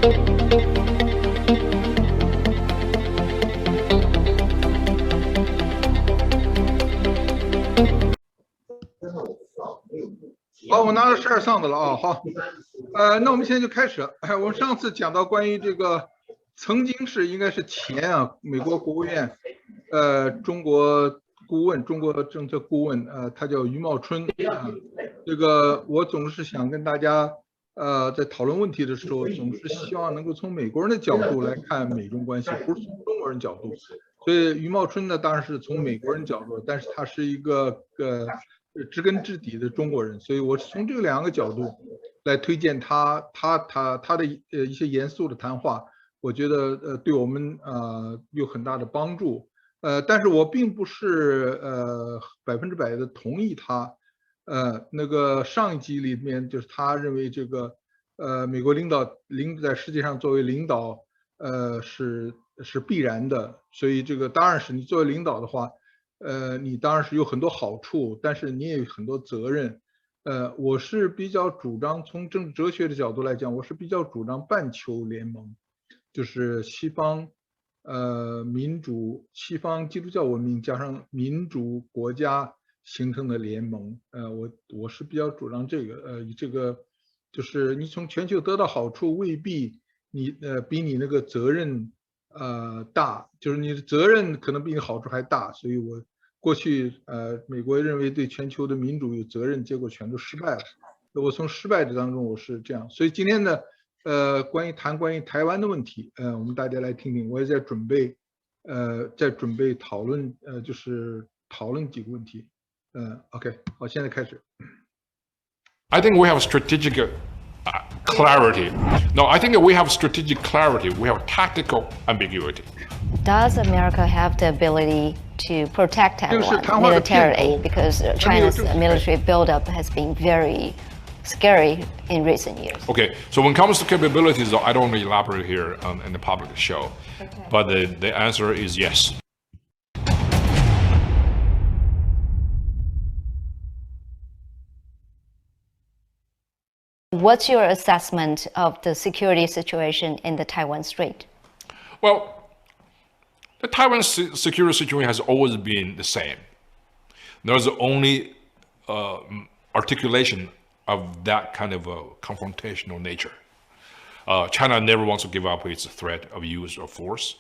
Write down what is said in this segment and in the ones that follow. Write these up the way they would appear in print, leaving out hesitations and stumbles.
好，我拿了12上的了啊。好，那我们现在就开始。我们上次讲到关于这个，曾经是应该是前美国国务院中国顾问、中国政策顾问他叫余茂春这个我总是想跟大家在讨论问题的时候，总是希望能够从美国人的角度来看美中关系，不是从中国人角度。所以余茂春呢，当然是从美国人角度，但是他是一个知根知底的中国人，所以我是从这两个角度来推荐他的一些严肃的谈话，我觉得对我们有很大的帮助。但是我并不是100%的同意他。那个上一集里面就是他认为这个美国领导在世界上作为领导是必然的，所以这个当然是你作为领导的话。你当然是有很多好处，但是你也有很多责任。我是比较主张从政治哲学的角度来讲，我是比较主张半球联盟，就是西方西方基督教文明加上民主国家形成的联盟。我是比较主张这个。这个就是你从全球得到好处，未必比你那个责任大，就是你的责任可能比你好处还大，所以我过去美国认为对全球的民主有责任，结果全都失败了。我从失败的当中我是这样，所以今天呢关于台湾的问题，我们大家来听听。我也在准备讨论就是讨论几个问题。OK， 好，现在开始。I think we have strategic clarity. No, I think we have strategic clarity. We have tactical ambiguity. Does America have the ability to protect Taiwan militarily? Because China's military buildup has been very scary in recent years. Okay, so when it comes to capabilities, I don't want to elaborate here in the public show, okay. But the answer is yes. What's your assessment of the security situation in the Taiwan Strait? Well, the Taiwan security situation has always been the same. There's only articulation of that kind of a confrontational nature. China never wants to give up its threat of use of force.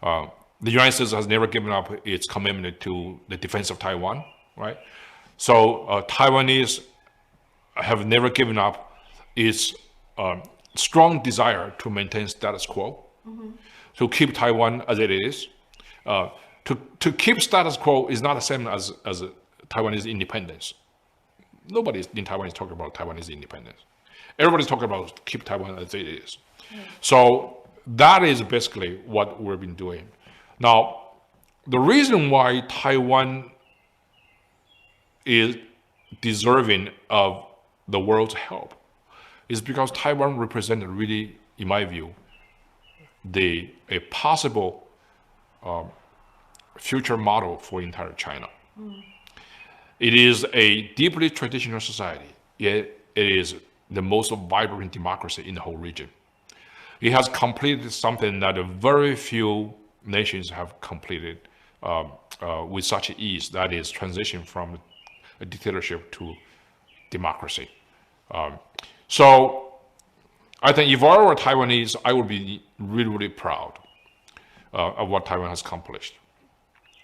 The United States has never given up its commitment to the defense of Taiwan, right? So Taiwanese have never given up its strong desire to maintain status quo, to keep Taiwan as it is. To keep status quo is not the same as Taiwanese independence. Nobody in Taiwan is talking about Taiwanese independence. Everybody's talking about keep Taiwan as it is. So that is basically what we've been doing. Now, the reason why Taiwan is deserving of the world's help is because Taiwan represented really, in my view, a possible future model for entire China. It is a deeply traditional society, yet it is the most vibrant democracy in the whole region. It has completed something that very few nations have completed with such ease, that is transition from a dictatorship to democracy. So I think if I were Taiwanese, I would be really, really proud of what Taiwan has accomplished.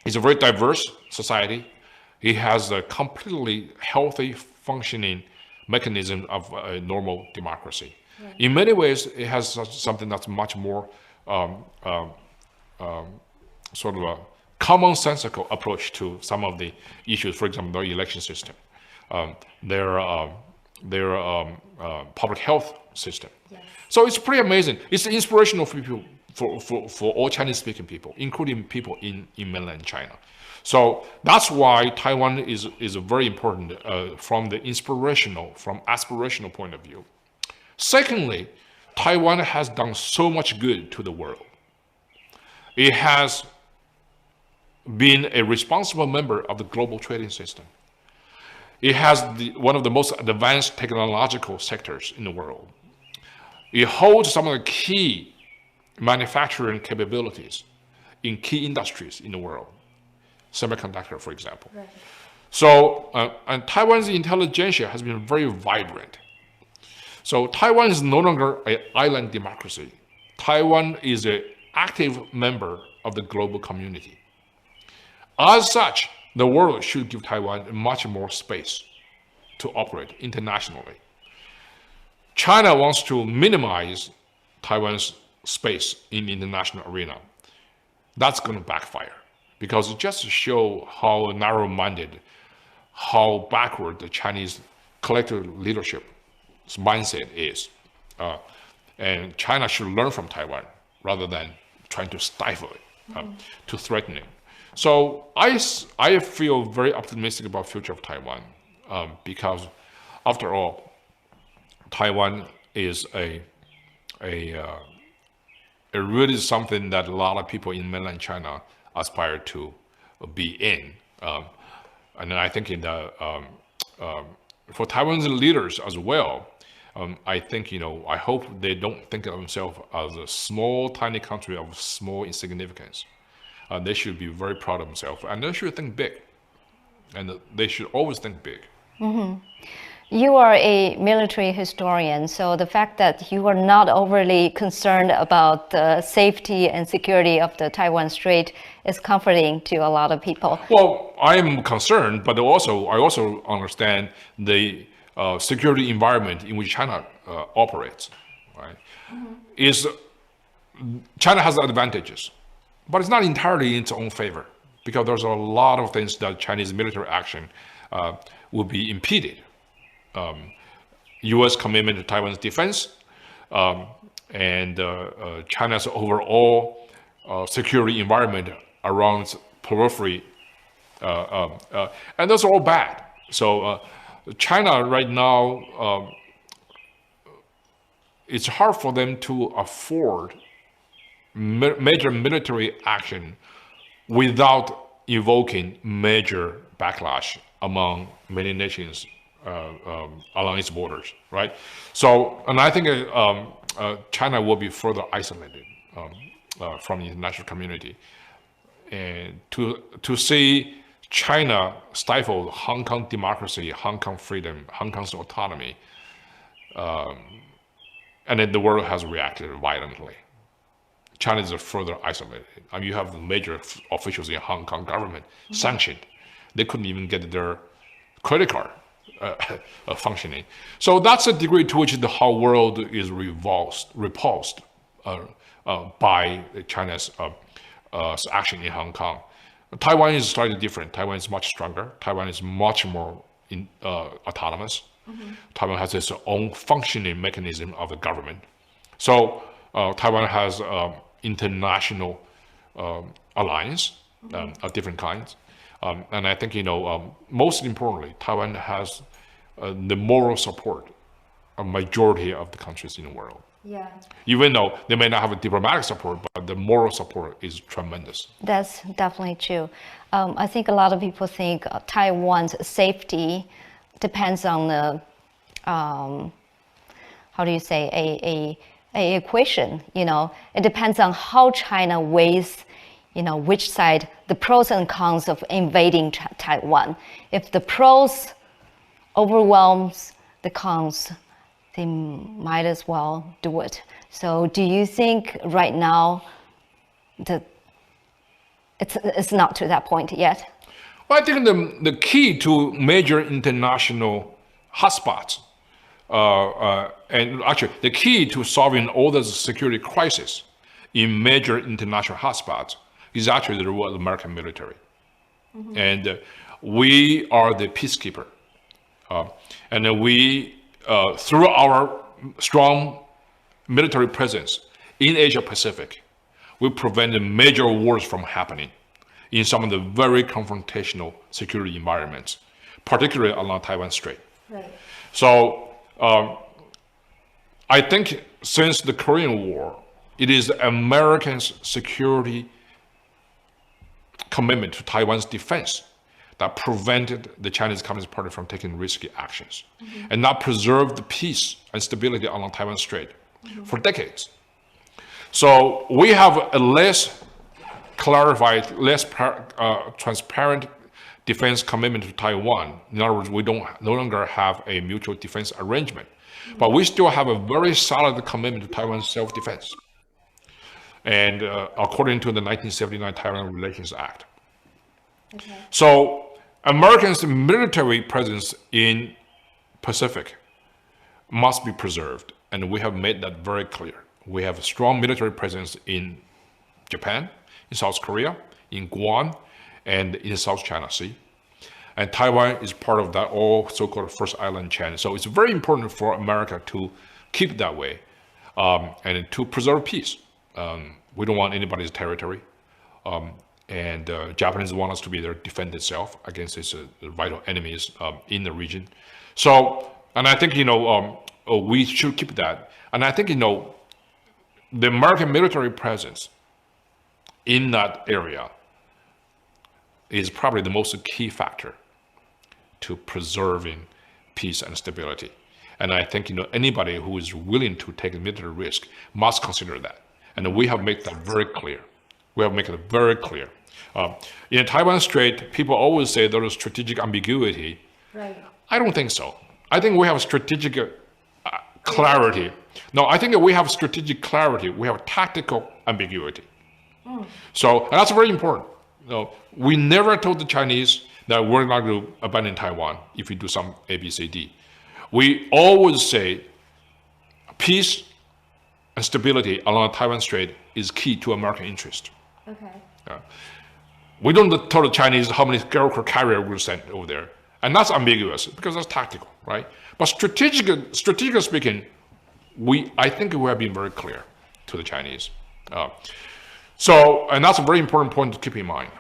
It's a very diverse society. It has a completely healthy, functioning mechanism of a normal democracy. Right. In many ways, it has something that's much more sort of a commonsensical approach to some of the issues. For example, the election system, their public health system. Yes. So it's pretty amazing. It's inspirational for people, for all Chinese-speaking people, including people in mainland China. So that's why Taiwan is very important from aspirational point of view. Secondly, Taiwan has done so much good to the world. It has been a responsible member of the global trading system. It has one of the most advanced technological sectors in the world. It holds some of the key manufacturing capabilities in key industries in the world, semiconductor, for example. Right. So, and Taiwan's intelligentsia has been very vibrant. So Taiwan is no longer an island democracy. Taiwan is an active member of the global community. As such, the world should give Taiwan much more space to operate internationally. China wants to minimize Taiwan's space in the international arena. That's going to backfire because it just shows how narrow-minded, how backward the Chinese collective leadership mindset is. And China should learn from Taiwan rather than trying to stifle it, to threaten it. So I feel very optimistic about the future of Taiwan because, after all, Taiwan is a really something that a lot of people in mainland China aspire to be in. And I think for Taiwan's leaders as well, I think, I hope they don't think of themselves as a small, tiny country of small insignificance. They should be very proud of themselves, and they should think big. And they should always think big. Mm-hmm. You are a military historian, so the fact that you are not overly concerned about the safety and security of the Taiwan Strait is comforting to a lot of people. Well, I am concerned, but I also understand the security environment in which China operates. Right? Mm-hmm. China has advantages, but it's not entirely in its own favor because there's a lot of things that Chinese military action will be impeded. U.S. commitment to Taiwan's defense and China's overall security environment around its periphery, and those are all bad. So China right now, it's hard for them to afford major military action without evoking major backlash among many nations along its borders, right? So, and I think China will be further isolated from the international community. And to see China stifle Hong Kong democracy, Hong Kong freedom, Hong Kong's autonomy, and then the world has reacted violently. China is further isolated. I mean, you have the major officials in Hong Kong government sanctioned. They couldn't even get their credit card functioning. So that's the degree to which the whole world is repulsed by China's action in Hong Kong. Taiwan is slightly different. Taiwan is much stronger. Taiwan is much more autonomous. Mm-hmm. Taiwan has its own functioning mechanism of the government. So Taiwan has international alliance of different kinds. And I think, most importantly, Taiwan has the moral support of majority of the countries in the world. Yeah. Even though they may not have a diplomatic support, but the moral support is tremendous. That's definitely true. I think a lot of people think Taiwan's safety depends on the, how do you say, a equation, It depends on how China weighs, which side, the pros and cons of invading Taiwan. If the pros overwhelms the cons, they might as well do it. So do you think right now that it's not to that point yet? Well, I think the key to major international hotspots, and actually the key to solving all the security crises in major international hotspots is actually the role of the American military. Mm-hmm. And we are the peacekeeper. And we, through our strong military presence in Asia Pacific, we prevent major wars from happening in some of the very confrontational security environments, particularly along Taiwan Strait. Right. So I think since the Korean War, it is Americans' security commitment to Taiwan's defense that prevented the Chinese Communist Party from taking risky actions, and that preserved the peace and stability along Taiwan Strait for decades. So we have a less clarified, less transparent defense commitment to Taiwan. In other words, we no longer have a mutual defense arrangement, but we still have a very solid commitment to Taiwan's self-defense. And according to the 1979 Taiwan Relations Act. Okay. So Americans' military presence in Pacific must be preserved, and we have made that very clear. We have a strong military presence in Japan, in South Korea, in Guam, and in South China Sea. And Taiwan is part of that all so-called First Island chain. So it's very important for America to keep that way and to preserve peace. We don't want anybody's territory. And Japanese want us to be there to defend itself against its vital enemies in the region. So, and I think, we should keep that. And I think, the American military presence in that area is probably the most key factor to preserving peace and stability. And I think, anybody who is willing to take a military risk must consider that. And we have made that very clear. We have made it very clear. In Taiwan Strait, people always say there is strategic ambiguity. Right. I don't think so. I think we have strategic clarity. No, I think that we have strategic clarity. We have tactical ambiguity. So, and that's very important. We never told the Chinese that we're not going to abandon Taiwan if we do some A, B, C, D. We always say peace and stability along the Taiwan Strait is key to American interest. Okay. We don't tell the Chinese how many aircraft carriers we'll send over there. And that's ambiguous because that's tactical, right? But strategically speaking, I think we have been very clear to the Chinese. And that's a very important point to keep in mind.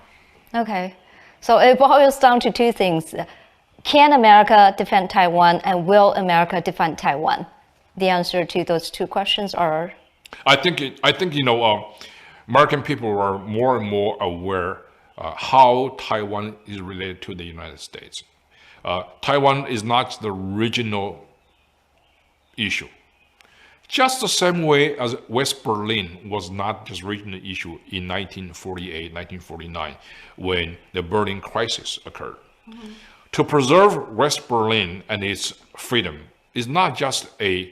Okay. So it boils down to two things. Can America defend Taiwan, and will America defend Taiwan? The answer to those two questions are? I think American people are more and more aware how Taiwan is related to the United States. Taiwan is not the regional issue. Just the same way as West Berlin was not just a regional issue in 1948, 1949, when the Berlin crisis occurred. Mm-hmm. To preserve West Berlin and its freedom is not just an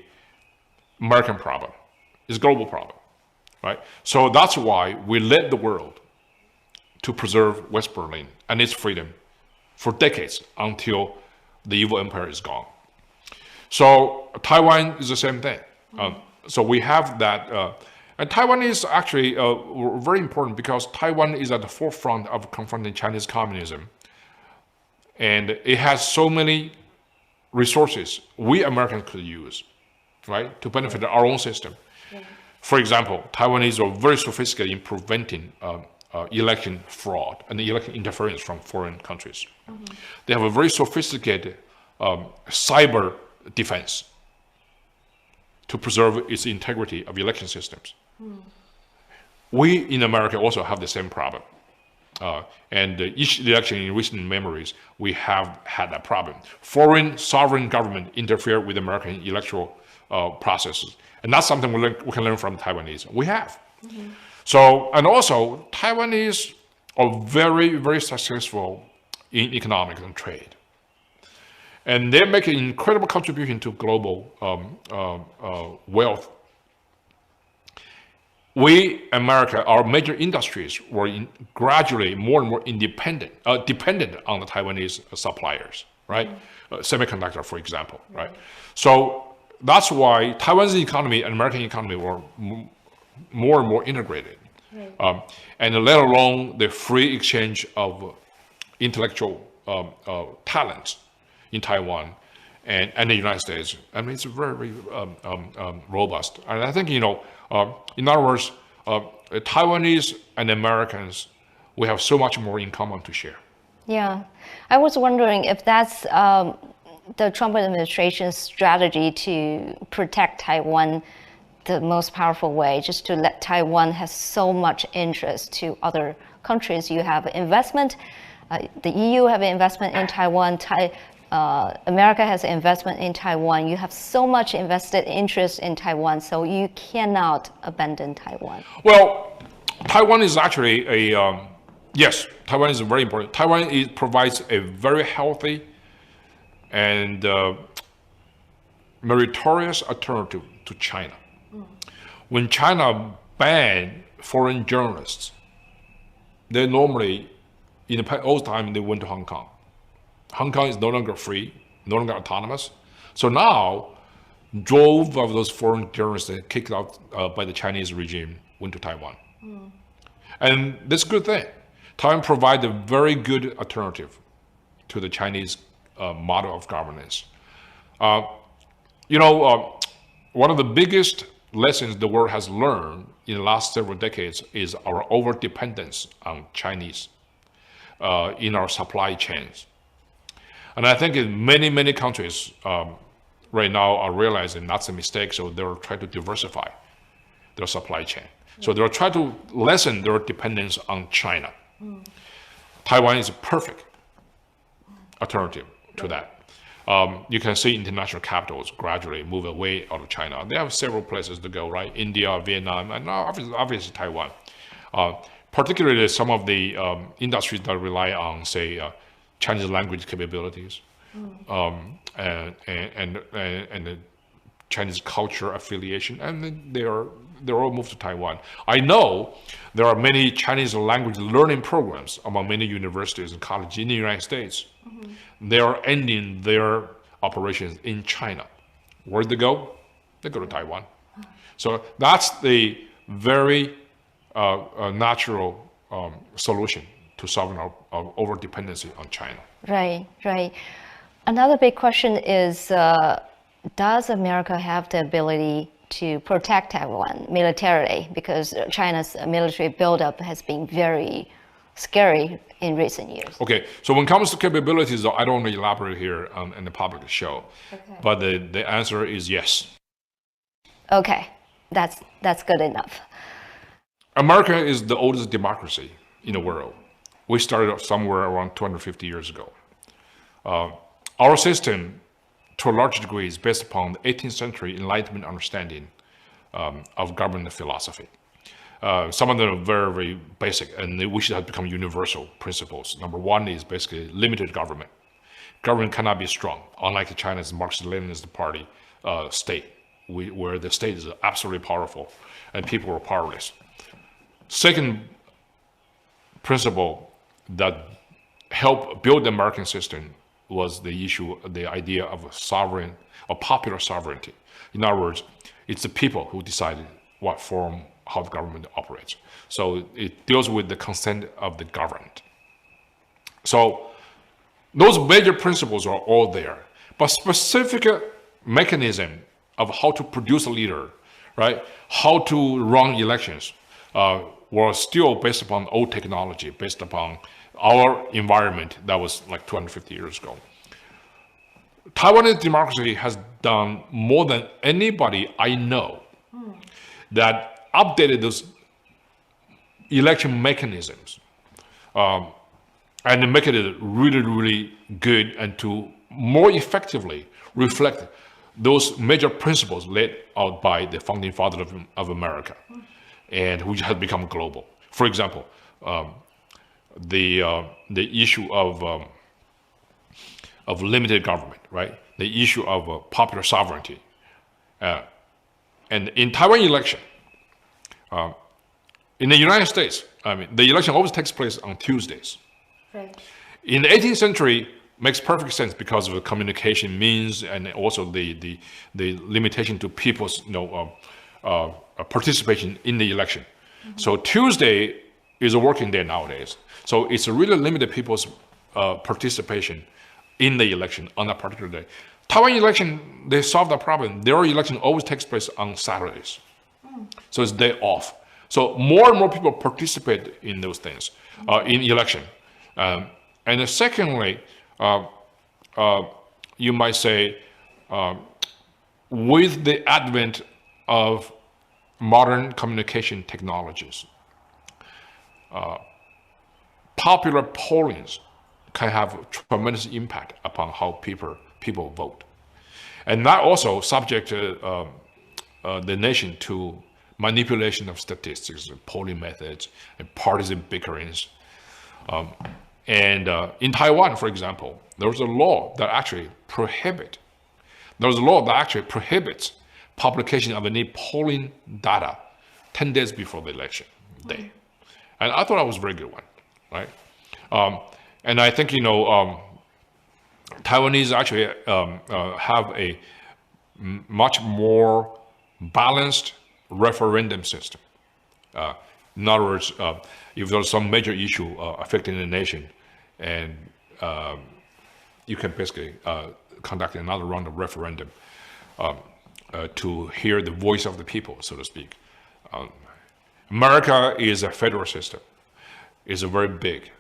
American problem, it's a global problem, right? So that's why we led the world to preserve West Berlin and its freedom for decades until the evil empire is gone. So Taiwan is the same thing. So we have that, and Taiwan is actually very important because Taiwan is at the forefront of confronting Chinese communism. And it has so many resources we Americans could use, right, to benefit our own system. Yeah. For example, Taiwanese are very sophisticated in preventing election fraud and election interference from foreign countries. Mm-hmm. They have a very sophisticated cyber defense to preserve its integrity of election systems. Mm. We in America also have the same problem. And each election in recent memories, we have had that problem. Foreign sovereign government interfere with American electoral processes. And that's something we can learn from Taiwanese. We have. Mm-hmm. So, and also, Taiwanese are very, very successful in economics and trade. And they make an incredible contribution to global wealth. We, America, our major industries were gradually more and more dependent on the Taiwanese suppliers, right? Semiconductor, for example, right? So that's why Taiwan's economy and American economy were more and more integrated. And let alone the free exchange of intellectual talents in Taiwan and the United States. I mean, it's very, very robust. And I think, in other words, Taiwanese and Americans, we have so much more in common to share. Yeah, I was wondering if that's the Trump administration's strategy to protect Taiwan the most powerful way, just to let Taiwan has so much interest to other countries. You have investment, the EU have investment in Taiwan. America has investment in Taiwan. You have so much invested interest in Taiwan, so you cannot abandon Taiwan. Well, Taiwan is actually yes, Taiwan is very important. Taiwan provides a very healthy and meritorious alternative to China. When China banned foreign journalists, they normally, in the old time, they went to Hong Kong. Hong Kong is no longer free, no longer autonomous. So now, drove of those foreign journalists kicked out by the Chinese regime went to Taiwan. And that's a good thing. Taiwan provides a very good alternative to the Chinese model of governance. One of the biggest lessons the world has learned in the last several decades is our over-dependence on Chinese in our supply chains. And I think in many, many countries right now are realizing that's a mistake, so they're trying to diversify their supply chain. So they're trying to lessen their dependence on China. Taiwan is a perfect alternative to that. You can see international capitals gradually move away out of China. They have several places to go, right? India, Vietnam, and now obviously Taiwan. Particularly some of the industries that rely on, say, Chinese language capabilities and the Chinese culture affiliation, and they're all moved to Taiwan. I know there are many Chinese language learning programs among many universities and colleges in the United States. They are ending their operations in China. Where do they go? They go to Taiwan. So that's the very natural solution to solving our over-dependency on China. Right, right. Another big question is, does America have the ability to protect Taiwan militarily? Because China's military buildup has been very scary in recent years. Okay, so when it comes to capabilities, I don't want to elaborate here in the public show, but the answer is yes. Okay, that's good enough. America is the oldest democracy in the world. We started somewhere around 250 years ago. Our system, to a large degree, is based upon the 18th century Enlightenment understanding of government philosophy. Some of them are very, very basic, and they wish have become universal principles. Number one is basically limited government. Government cannot be strong, unlike China's Marxist-Leninist party state, where the state is absolutely powerful and people are powerless. Second principle that helped build the American system was the idea of popular sovereignty. In other words, it's the people who decided what form, how the government operates. So it deals with the consent of the governed. So those major principles are all there, but specific mechanism of how to produce a leader, right? How to run elections were still based upon old technology, based upon our environment that was like 250 years ago. Taiwanese democracy has done more than anybody I know that updated those election mechanisms and make it really, really good and to more effectively reflect those major principles laid out by the founding fathers of America and which has become global. For example, the issue of limited government, right? The issue of popular sovereignty. And in Taiwan election, in the United States, the election always takes place on Tuesdays. Right. In the 18th century, makes perfect sense because of the communication means and also the limitation to people's participation in the election. So Tuesday is a working day nowadays. So it's really limited people's participation in the election on that particular day. Taiwan election, they solved that problem. Their election always takes place on Saturdays. So it's day off. So more and more people participate in those things, in election. And secondly, you might say, with the advent of modern communication technologies, popular pollings can have tremendous impact upon how people vote. And that also subject the nation to manipulation of statistics, polling methods, and partisan bickerings. And in Taiwan, for example, there was a law that actually prohibits publication of any polling data 10 days before the election day. And I thought that was a very good one, right? And I think, Taiwanese actually have a much more balanced referendum system. In other words, if there's some major issue affecting the nation, and you can basically conduct another round of referendum to hear the voice of the people, so to speak. America is a federal system. It's very big.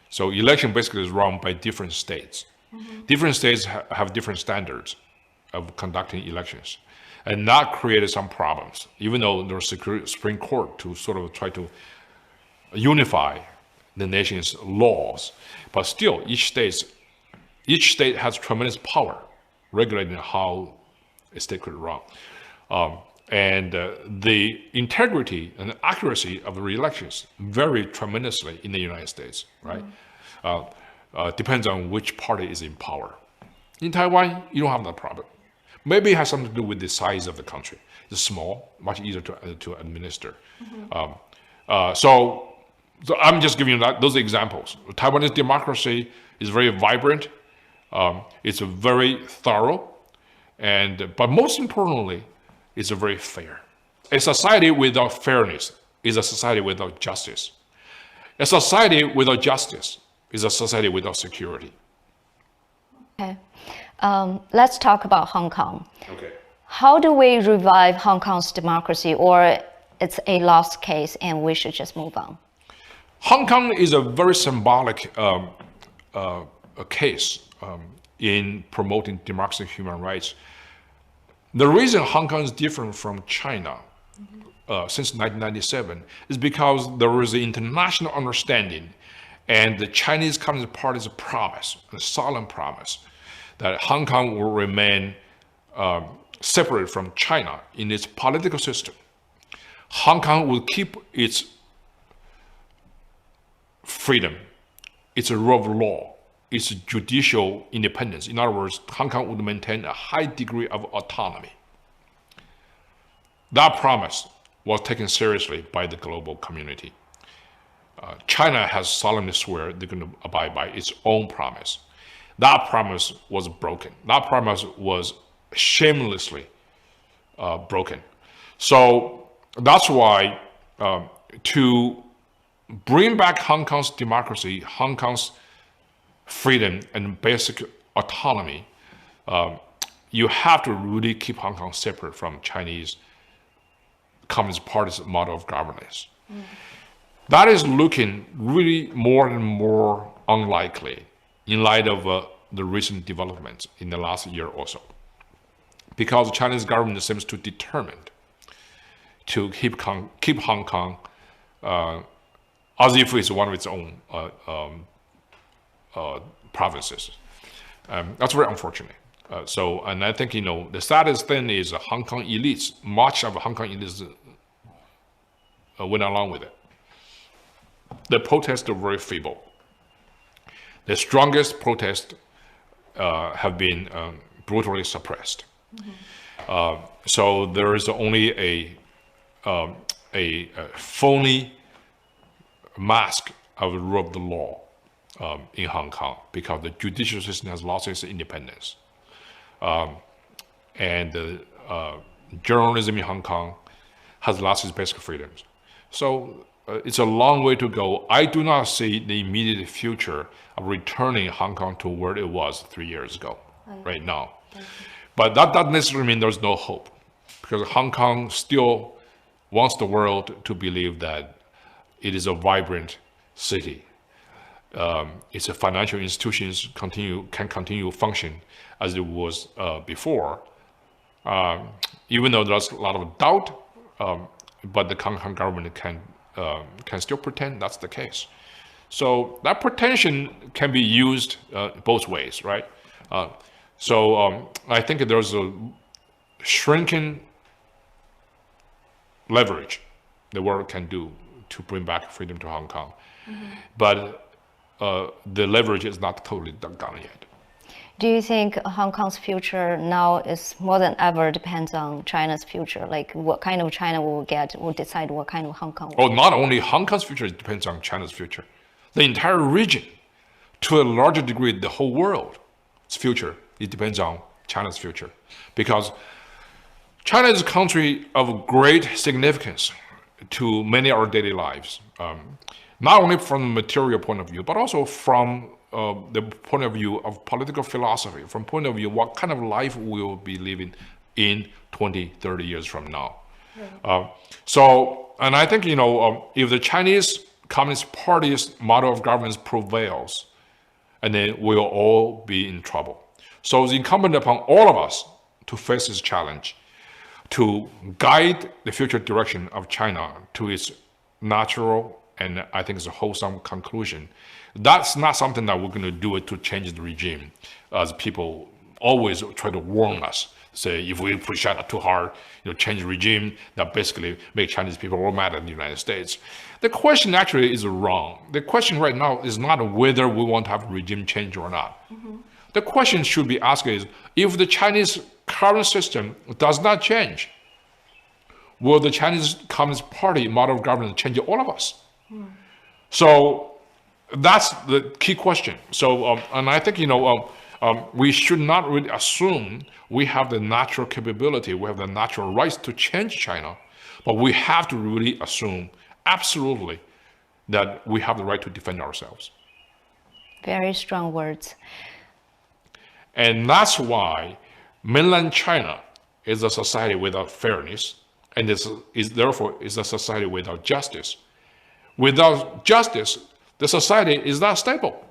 So election basically is run by different states. Different states have different standards of conducting elections. And that created some problems, even though there's a Supreme Court to sort of try to unify the nation's laws. But still, each state has tremendous power regulating how a state could run. And the integrity and accuracy of the elections vary tremendously in the United States, right? Depends on which party is in power. In Taiwan, you don't have that problem. Maybe it has something to do with the size of the country. It's small, much easier to administer. So I'm just giving you those examples. Taiwanese democracy is very vibrant. It's very thorough, but most importantly, it's very fair. A society without fairness is a society without justice. A society without justice is a society without security. Okay. Let's talk about Hong Kong. Okay. How do we revive Hong Kong's democracy, or it's a lost case and we should just move on? Hong Kong is a very symbolic case in promoting democracy and human rights. The reason Hong Kong is different from China since 1997 is because there was an international understanding and the Chinese Communist Party's promise, a solemn promise, that Hong Kong will remain separate from China in its political system. Hong Kong will keep its freedom, its rule of law, its judicial independence. In other words, Hong Kong would maintain a high degree of autonomy. That promise was taken seriously by the global community. China has solemnly sworn they're going to abide by its own promise. That promise was broken. That promise was shamelessly broken. So that's why to bring back Hong Kong's democracy, Hong Kong's freedom and basic autonomy, you have to really keep Hong Kong separate from Chinese Communist Party's model of governance. That is looking really more and more unlikely in light of the recent developments in the last year or so, because the Chinese government seems to determined to keep Hong Kong as if it's one of its own provinces. That's very unfortunate. And I think, the saddest thing is Hong Kong elites, much of Hong Kong elites went along with it. The protests are very feeble. The strongest protests have been brutally suppressed. So there is only a phony mask of the rule of the law in Hong Kong, because the judicial system has lost its independence. And the journalism in Hong Kong has lost its basic freedoms. So it's a long way to go. I do not see the immediate future of returning Hong Kong to where it was 3 years ago, right now. But that doesn't necessarily mean there's no hope, because Hong Kong still wants the world to believe that it is a vibrant city. Its financial institutions can continue to function as it was before, even though there's a lot of doubt, but the Hong Kong government can still pretend that's the case. So that pretension can be used both ways, right? I think there's a shrinking leverage the world can do to bring back freedom to Hong Kong. But the leverage is not totally gone yet. Do you think Hong Kong's future now is more than ever depends on China's future? Like what kind of China we'll get will decide what kind of Hong Kong we'll get. Not only Hong Kong's future depends on China's future. The entire region, to a larger degree, the whole world's future, it depends on China's future. Because China is a country of great significance to many of our daily lives. Not only from the material point of view, but also from the point of view of political philosophy, from point of view what kind of life we will be living in 20, 30 years from now. Right. And I think, if the Chinese Communist Party's model of governance prevails, and then we'll all be in trouble. So it's incumbent upon all of us to face this challenge, to guide the future direction of China to its natural and I think it's a wholesome conclusion. That's not something that we're going to do it to change the regime, as people always try to warn us. Say if we push China too hard, change the regime, that basically make Chinese people all mad at the United States. The question actually is wrong. The question right now is not whether we want to have regime change or not. The question should be asked is, if the Chinese current system does not change, will the Chinese Communist Party model of government change all of us? So that's the key question. So, and I think, we should not really assume we have the natural capability, we have the natural rights to change China, but we have to really assume absolutely that we have the right to defend ourselves. Very strong words. And that's why mainland China is a society without fairness, and therefore is a society without justice. Without justice, the society is not stable.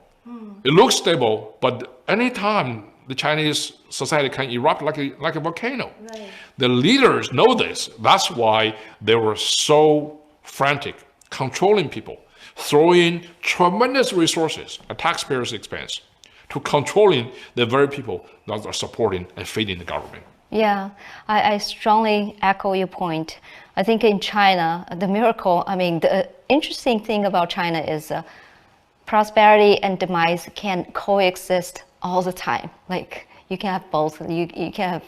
It looks stable, but anytime the Chinese society can erupt like a volcano. Right. The leaders know this. That's why they were so frantic, controlling people, throwing tremendous resources at taxpayers' expense to controlling the very people that are supporting and feeding the government. Yeah, I strongly echo your point. I think in China, the interesting thing about China is prosperity and demise can coexist all the time. Like you can have both. You can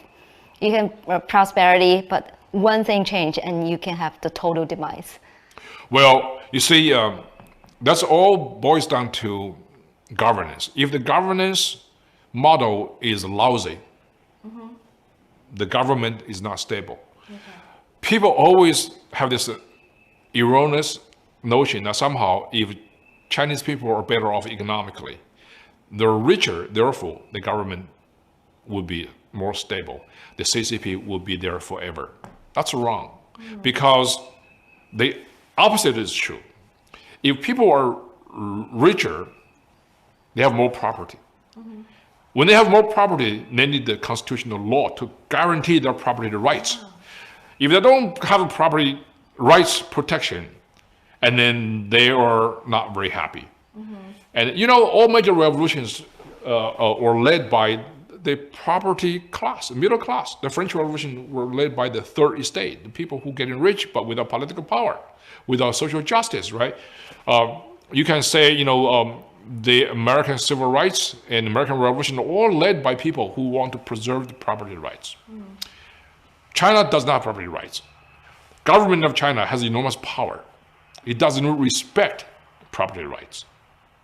have prosperity, but one thing change and you can have the total demise. Well, you see, that's all boils down to governance. If the governance model is lousy, the government is not stable. Okay. People always have this erroneous notion that somehow if Chinese people are better off economically, they're richer, therefore the government will be more stable. The CCP will be there forever. That's wrong, because the opposite is true. If people are richer, they have more property. When they have more property, they need the constitutional law to guarantee their property rights. If they don't have property rights protection, and then they are not very happy. And all major revolutions were led by the property class, the middle class. The French Revolution were led by the third estate, the people who getting rich but without political power, without social justice, right? You can say, the American civil rights and American Revolution are all led by people who want to preserve the property rights. China does not have property rights. Government of China has enormous power. It doesn't respect property rights.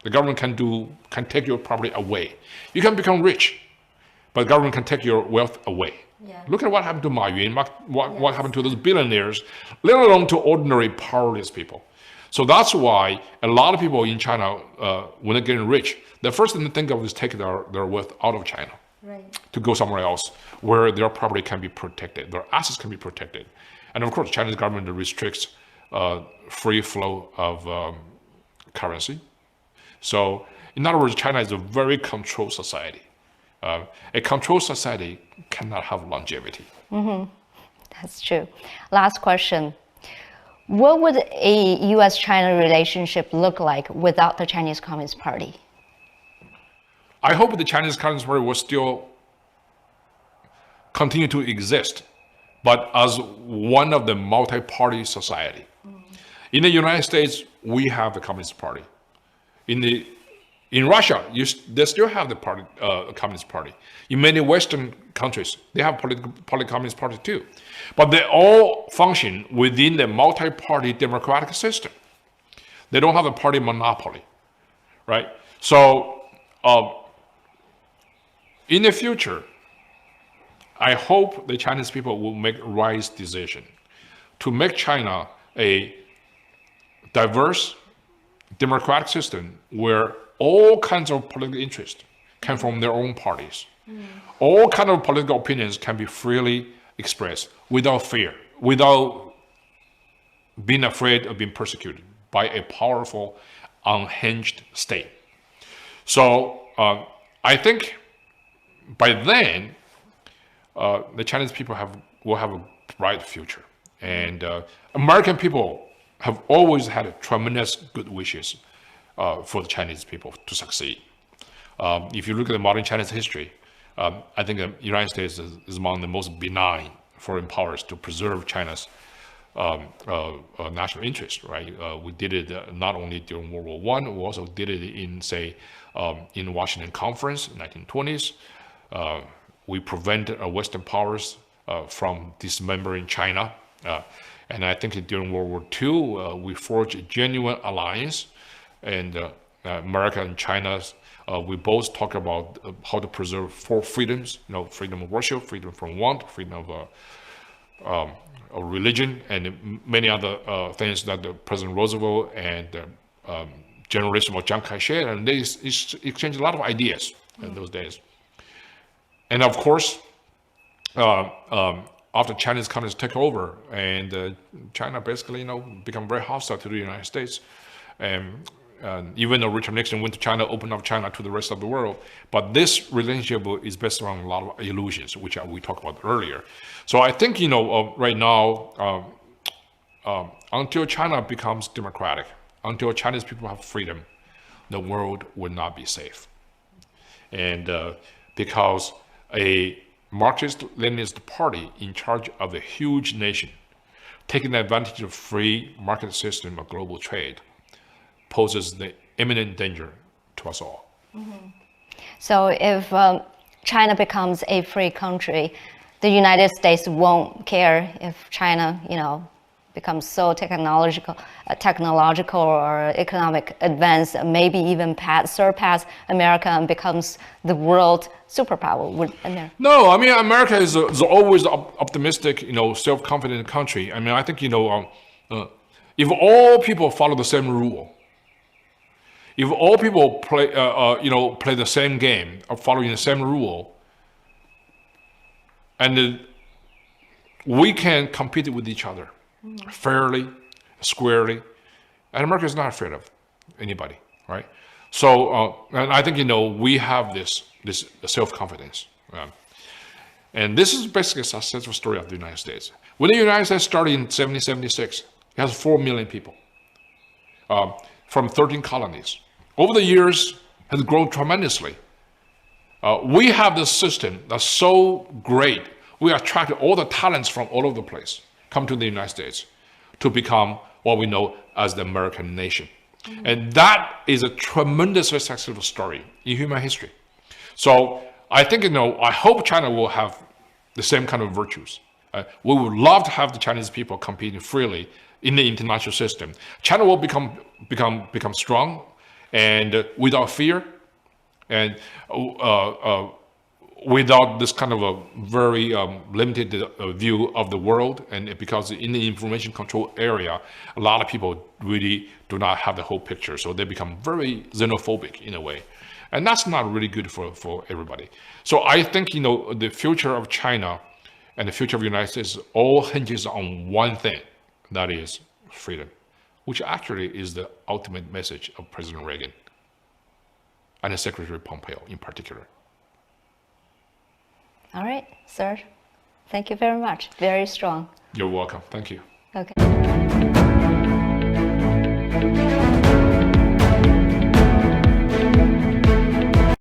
The government can take your property away. You can become rich, but the government can take your wealth away. Yeah. Look at what happened to Ma Yun, what happened to those billionaires, let alone to ordinary powerless people. So that's why a lot of people in China, when they're getting rich, the first thing they think of is taking their wealth out of China, to go somewhere else where their property can be protected, their assets can be protected. And of course, the Chinese government restricts free flow of currency. So in other words, China is a very controlled society. A controlled society cannot have longevity. That's true. Last question. what would a U.S.-China relationship look like without the Chinese Communist Party? I hope the Chinese Communist Party will still continue to exist, but as one of the multi-party society. In the United States, we have the Communist Party. In Russia, they still have the Communist Party. In many Western countries, they have Communist Party too. But they all function within the multi-party democratic system. They don't have a party monopoly, right? So in the future, I hope the Chinese people will make a wise decision to make China a diverse democratic system where all kinds of political interests come from their own parties. All kinds of political opinions can be freely expressed without fear, without being afraid of being persecuted by a powerful, unhinged state. So I think by then, the Chinese people will have a bright future. And American people have always had tremendous good wishes for the Chinese people to succeed. If you look at the modern Chinese history, I think the United States is among the most benign foreign powers to preserve China's national interest, right? We did it not only during World War I, we also did it in, say, in Washington Conference in the 1920s. We prevented Western powers from dismembering China. And I think during World War II, we forged a genuine alliance. And America and China, we both talk about how to preserve four freedoms, freedom of worship, freedom from want, freedom of religion, and many other things that President Roosevelt and General Chiang Kai-shek, and they exchanged a lot of ideas in those days. And of course, after Chinese communists took over, and China basically, become very hostile to the United States, and even though Richard Nixon went to China, opened up China to the rest of the world, but this relationship is based on a lot of illusions, which we talked about earlier. So I think, right now, until China becomes democratic, until Chinese people have freedom, the world will not be safe. And because a Marxist-Leninist party in charge of a huge nation, taking advantage of free market system of global trade, poses the imminent danger to us all. Mm-hmm. So if China becomes a free country, the United States won't care if China, becomes so technological or economic advance, maybe even surpass America and becomes the world superpower. No, I mean, America is always optimistic, self-confident country. I mean, I think, if all people follow the same rule, if all people play, play the same game, or following the same rule, and we can compete with each other fairly, squarely, and America is not afraid of anybody, right? So, and I think we have this self-confidence, and this is basically a successful story of the United States. When the United States started in 1776, it has 4 million people from 13 colonies. Over the years, has grown tremendously. We have this system that's so great. We attract all the talents from all over the place, come to the United States to become what we know as the American nation. Mm-hmm. And that is a tremendously successful story in human history. So I think, I hope China will have the same kind of virtues. We would love to have the Chinese people competing freely in the international system. China will become strong and without fear, and without this kind of a very limited view of the world, and because in the information control area, a lot of people really do not have the whole picture, so they become very xenophobic in a way, and that's not really good for everybody. So I think the future of China and the future of the United States all hinges on one thing, that is freedom, which actually is the ultimate message of President Reagan and Secretary Pompeo in particular. All right, sir. Thank you very much. Very strong. You're welcome. Thank you. Okay. 谢。